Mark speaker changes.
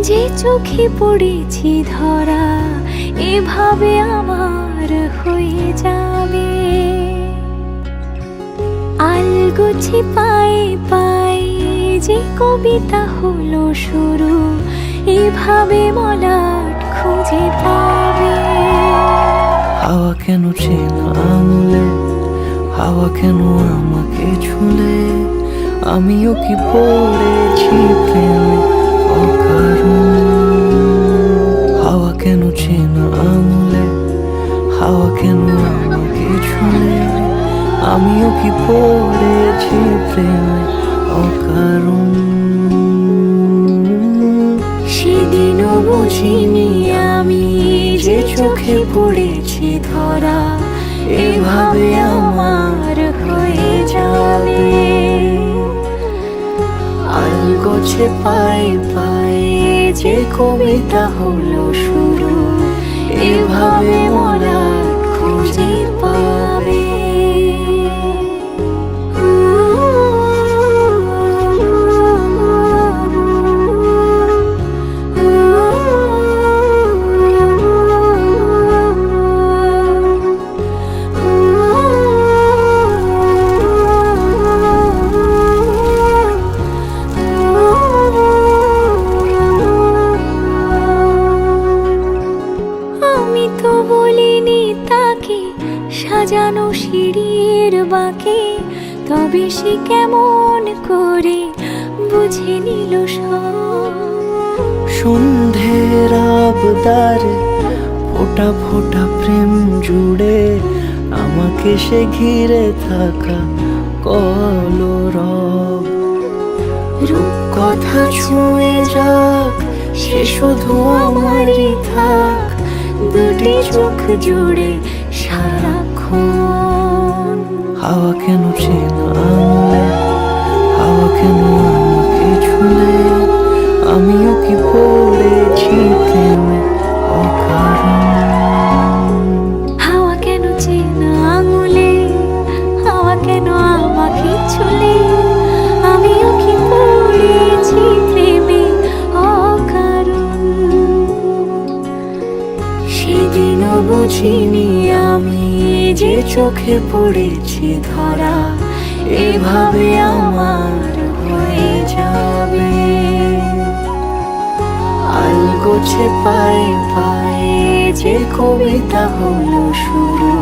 Speaker 1: যে চোখে পড়েছি ধরা এভাবে আমার হয়ে যাবে। আলগোছে পায়ে পায়ে যে কবিতা হলো শুরু, এভাবে মলাট খুঁজে পাবে।
Speaker 2: হাওয়া কেন চেনা আঙুলে, হাওয়া কেন আমাকে ছুলে, আমিও কি পড়েছি প্রেমে অকারণ। হাওয়া কেন চেনা আঙুলে, হাওয়া কেন আমাকে ছুলে, আমিও কি পড়েছি প্রেমে অকারণ।
Speaker 1: সেদিনও বুঝিনি আমি যে চোখে পড়েছি ধরা এভাবে আমার হয়ে যাবে।
Speaker 2: আলগোছে পায়ে পায়ে যে কবিতা হলো শুরু,
Speaker 1: এভাবে মলাট খুঁজে পাবে। আমি তো বলিনি তাকে সাজানো সিঁড়ির বাঁকে, তবে সে কেমন করে বুঝে নিল সব।
Speaker 2: সন্ধ্যের আবদারে ফোঁটা ফোঁটা প্রেম জুড়ে, আমাকে সে ঘিরে থাকা কলরব।
Speaker 1: রূপকথা ছুঁয়ে যাক সে শুধু আমারই থাক, দুটি চোখ জুড়ে সারাক্ষণ।
Speaker 2: হাওয়া কেন চেনা আঙুলে, হাওয়া কেন আমাকে ছুলে, আমিও কি পড়েছি প্রেমে অকারণ।
Speaker 1: হাওয়া কেন চেনা আঙুলে, হাওয়া কেন আমাকে ছুলে, আমিও কি পড়েছি প্রেমে অকারণ। সেদিনও বুঝিনি আমি যে চোখে পড়েছি ধরা এভাবে আমার হয়ে যাবে।
Speaker 2: আলগোছে পায়ে পায়ে যে কবিতা হলো শুরু,